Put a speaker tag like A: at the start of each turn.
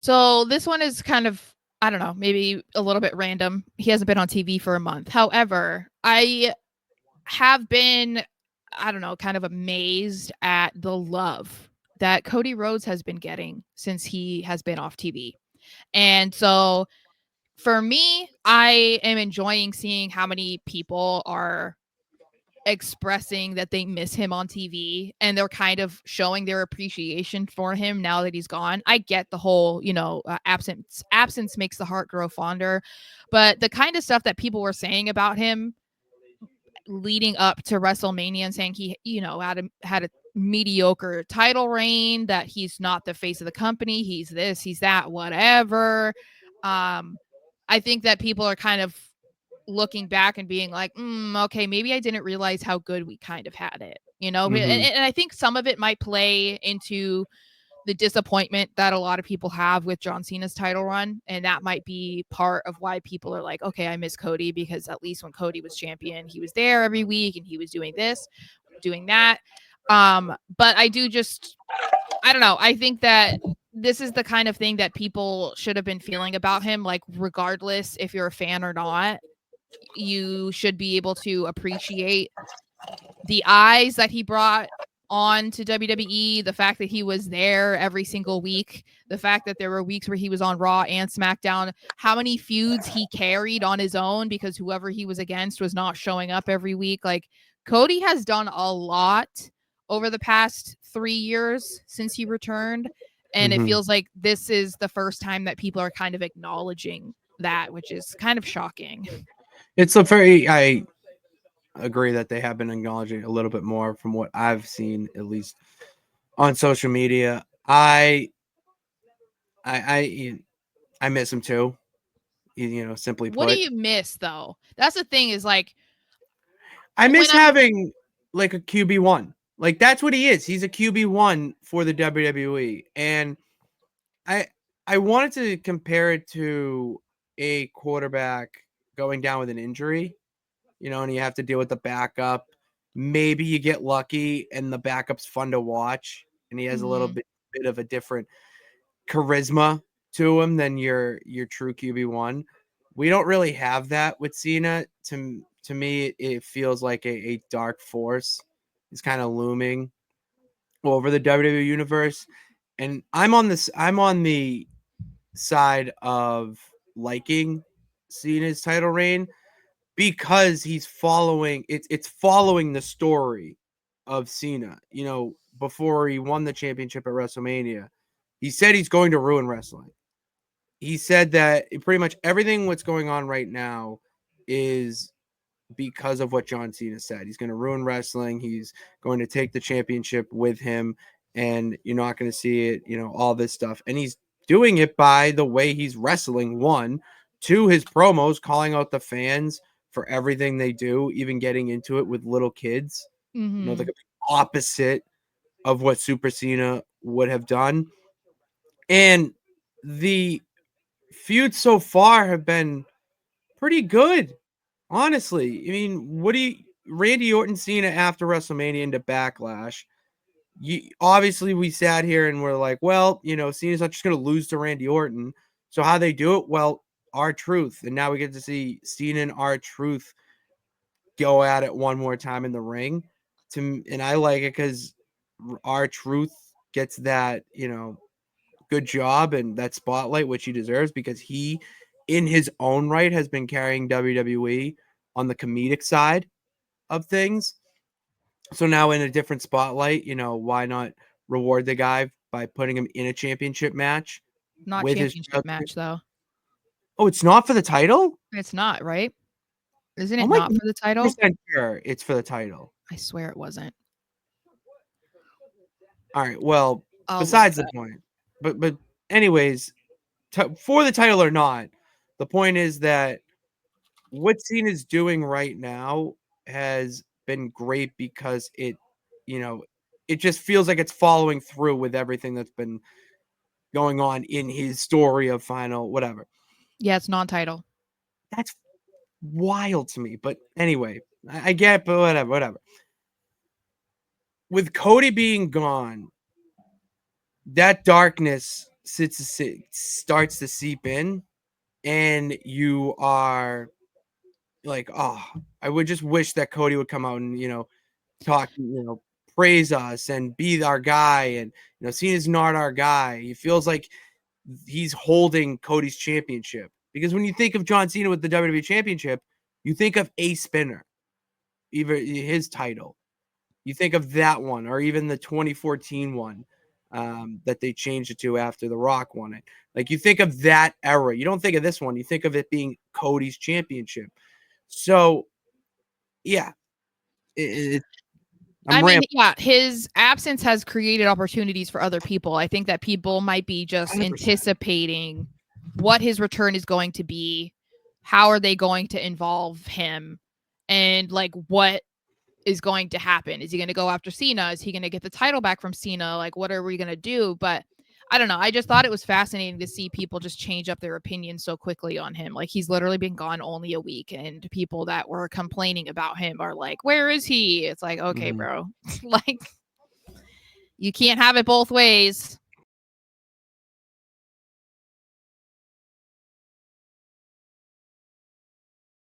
A: So this one is kind of, I don't know, maybe a little bit random. He hasn't been on TV for a month. However, I have been, I don't know, kind of amazed at the love that Cody Rhodes has been getting since he has been off TV. And so for me, I am enjoying seeing how many people are expressing that they miss him on TV and they're kind of showing their appreciation for him now that he's gone. I get the whole, absence makes the heart grow fonder, but the kind of stuff that people were saying about him leading up to WrestleMania and saying he, had a mediocre title reign, that he's not the face of the company, he's this, he's that, whatever. I think that people are kind of looking back and being like, okay, maybe I didn't realize how good we kind of had it,
B: Mm-hmm.
A: and I think some of it might play into the disappointment that a lot of people have with John Cena's title run. And that might be part of why people are like, okay, I miss Cody because at least when Cody was champion, he was there every week and he was doing this, doing that. But I don't know. I think that this is the kind of thing that people should have been feeling about him. Like, regardless if you're a fan or not, you should be able to appreciate the eyes that he brought on to WWE, the fact that he was there every single week, the fact that there were weeks where he was on Raw and SmackDown, how many feuds he carried on his own because whoever he was against was not showing up every week. Like, Cody has done a lot over the past 3 years since he returned. And it
B: Mm-hmm.
A: feels like this is the first time that people are kind of acknowledging that, which is kind of shocking.
B: It's a very I agree that they have been acknowledging a little bit more from what I've seen, at least on social media. I I miss him too. Simply
A: What do
B: put,
A: you miss though? That's the thing is like
B: I
A: when
B: miss
A: I'm
B: having like a QB1. Like that's what he is. He's a QB1 for the WWE, and I I wanted to compare it to a quarterback going down with an injury, and you have to deal with the backup. Maybe you get lucky and the backup's fun to watch, and he has a little
A: mhm.
B: bit of a different charisma to him than your true QB1. We don't really have that with Cena. To me, it feels like a dark force is kind of looming over the WWE universe, and I'm on the side of liking Cena's title reign because he's following it's following the story of Cena. Before he won the championship at WrestleMania, he said he's going to ruin wrestling. He said that pretty much everything what's going on right now is because of what John Cena said. He's going to ruin wrestling. He's going to take the championship with him, and you're not going to see it, all this stuff. And he's doing it by the way he's wrestling, one, two, his promos, calling out the fans for everything they do, even getting into it with little kids, the
A: Mhm.
B: opposite of what Super Cena would have done. And the feuds so far have been pretty good. Honestly, I mean, what do you Randy Orton Cena after WrestleMania into Backlash? Obviously we sat here and we're like, well, Cena's not just going to lose to Randy Orton. So how they do it? Well, R-Truth, and now we get to see Cena and R-Truth go at it one more time in the ring. And I like it because R-Truth gets that good job and that spotlight which he deserves because he in his own right has been carrying WWE on the comedic side of things. So now in a different spotlight, why not reward the guy by putting him in a championship match
A: Not
B: with his
A: championship match though.
B: Oh, it's not for the title?
A: It's not, right? Isn't
B: Oh
A: it
B: my
A: not for the title?
B: percent sure it's for the title.
A: I swear it wasn't.
B: All right, well,
A: I'll look
B: besides the
A: that.
B: point. But anyways, for the title or not, the point is that what Cena's doing right now has been great because you know, it just feels like it's following through with everything that's been going on in his story of final whatever.
A: Yeah, it's non-title.
B: That's wild to me. But anyway, I get it, but whatever. With Cody being gone, that darkness starts to seep in, and you are like, oh, I would just wish that Cody would come out and, talk, praise us and be our guy. And, Cena's not our guy. He feels like he's holding Cody's championship, because when you think of John Cena with the WWE championship, you think of a spinner, even his title. You think of that one, or even the 2014 one that they changed it to after The Rock won it. Like, you think of that era. You don't think of this one. You think of it being Cody's championship. So, yeah, I'm
A: I mean,
B: rambling.
A: yeah, his absence has created opportunities for other people. I think that people might be just
B: 100%.
A: anticipating what his return is going to be. How are they going to involve him? And like, what is going to happen? Is he going to go after Cena? Is he going to get the title back from Cena? Like, what are we going to do? But I don't know. I just thought it was fascinating to see people just change up their opinion so quickly on him. Like, he's literally been gone only a week, and people that were complaining about him are like, where is he? It's like, okay, bro. Like, you can't have it both ways.